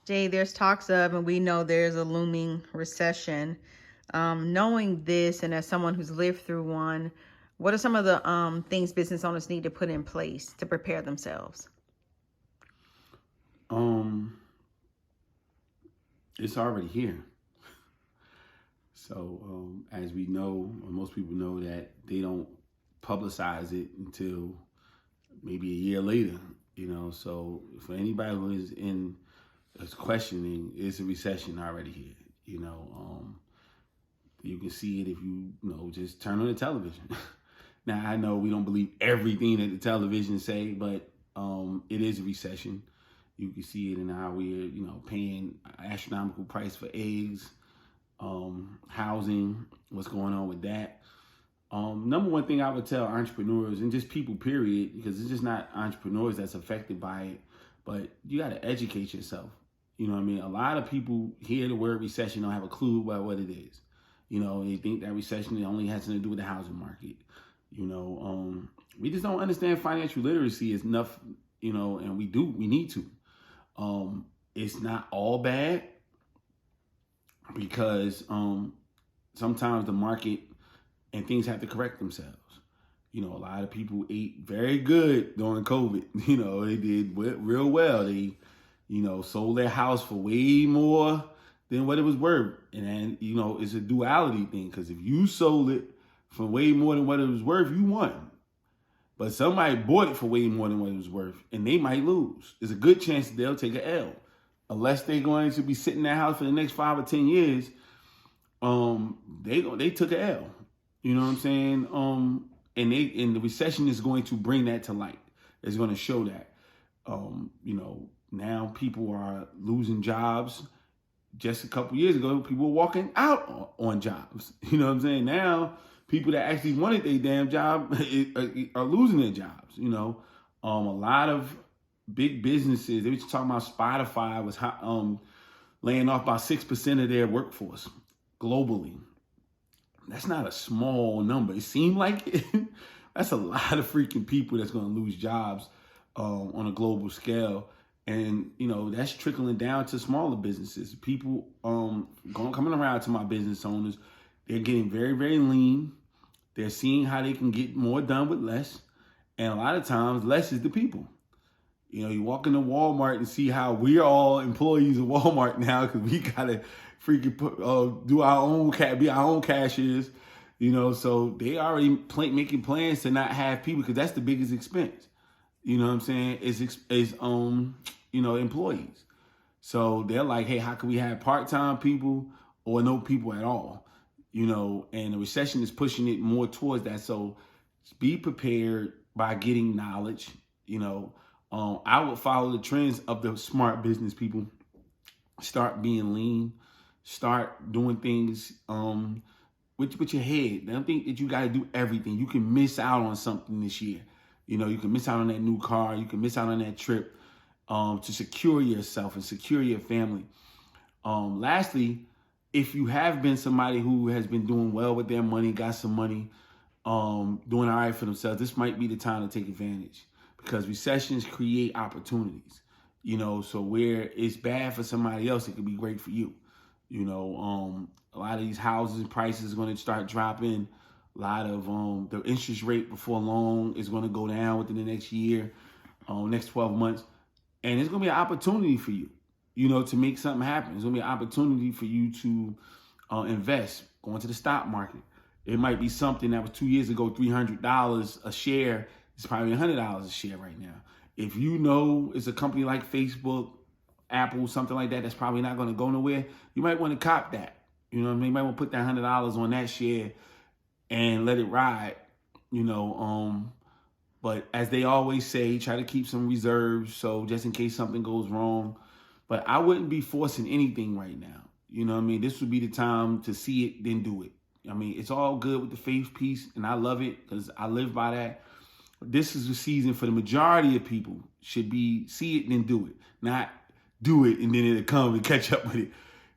Jay, there's talks of, and we know there's a looming recession. Knowing this, and as someone who's lived through one, what are some of the things business owners need to put in place to prepare themselves? Um, it's already here. So, as we know, or most people know, that they don't publicize it until maybe a year later. So for anybody who is questioning, is a recession already here? You can see it if you just turn on the television. Now I know we don't believe everything that the television say, but it is a recession. You can see it in how we're paying astronomical price for eggs, housing, what's going on with that. Number one thing I would tell entrepreneurs and just people, period, because it's just not entrepreneurs that's affected by it, but you got to educate yourself. You know what I mean? A lot of people hear the word recession, don't have a clue about what it is. They think that recession only has something to do with the housing market. We just don't understand financial literacy is enough, and we need to. It's not all bad because sometimes the market and things have to correct themselves. A lot of people ate very good during COVID. They did real well. They, sold their house for way more than what it was worth. And then, it's a duality thing, because if you sold it for way more than what it was worth, you won. But somebody bought it for way more than what it was worth, and they might lose. There's a good chance that they'll take an L. Unless they're going to be sitting in that house for the next 5 or 10 years, they took an L. You know what I'm saying? And the recession is going to bring that to light. It's going to show that. Now people are losing jobs. Just a couple years ago, people were walking out on jobs. You know what I'm saying? Now people that actually wanted their damn job are losing their jobs. A lot of big businesses. They were talking about Spotify was laying off about 6% of their workforce globally. That's not a small number. It seemed like it. That's a lot of freaking people that's going to lose jobs on a global scale. And, that's trickling down to smaller businesses. People coming around to my business owners, they're getting very, very lean. They're seeing how they can get more done with less. And a lot of times, less is the people. You walk into Walmart and see how we're all employees of Walmart now, because we got to freaking do our own be our own cashiers. So they already making plans to not have people, because that's the biggest expense. You know what I'm saying? Is employees. So they're like, hey, how can we have part-time people or no people at all? And the recession is pushing it more towards that. So be prepared by getting knowledge. I would follow the trends of the smart business people. Start being lean. Start doing things with your head. Don't think that you got to do everything. You can miss out on something this year. You can miss out on that new car. You can miss out on that trip to secure yourself and secure your family. Lastly, if you have been somebody who has been doing well with their money, got some money, doing all right for themselves, this might be the time to take advantage, because recessions create opportunities. So where it's bad for somebody else, it could be great for you. A lot of these houses prices are going to start dropping. A lot of the interest rate before long is going to go down within the next year, next 12 months. And it's going to be an opportunity for you, to make something happen. It's going to be an opportunity for you to invest, go into the stock market. It might be something that was 2 years ago, $300 a share. It's probably $100 a share right now. If it's a company like Facebook, Apple, something like that, that's probably not going to go nowhere, you might want to cop that. You know what I mean? You might want to put that $100 on that share and let it ride. But as they always say, try to keep some reserves, so just in case something goes wrong. But I wouldn't be forcing anything right now. You know what I mean? This would be the time to see it, then do it. I mean, it's all good with the faith piece, and I love it because I live by that. This is the season for the majority of people should be see it, then do it. Not do it, and then it'll come and catch up with it.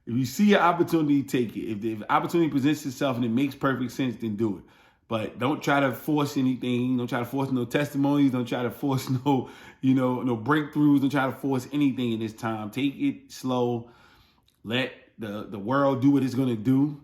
If you see an opportunity, take it. If the opportunity presents itself and it makes perfect sense, then do it. But don't try to force anything. Don't try to force no testimonies. Don't try to force no, no breakthroughs. Don't try to force anything in this time. Take it slow. Let the world do what it's going to do,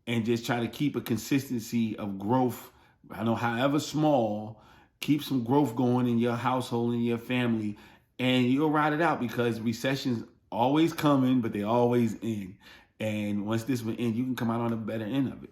and just try to keep a consistency of growth. I know, however small, keep some growth going in your household and your family, and you'll ride it out, because recessions always coming, but they always end. And once this one ends, you can come out on the better end of it.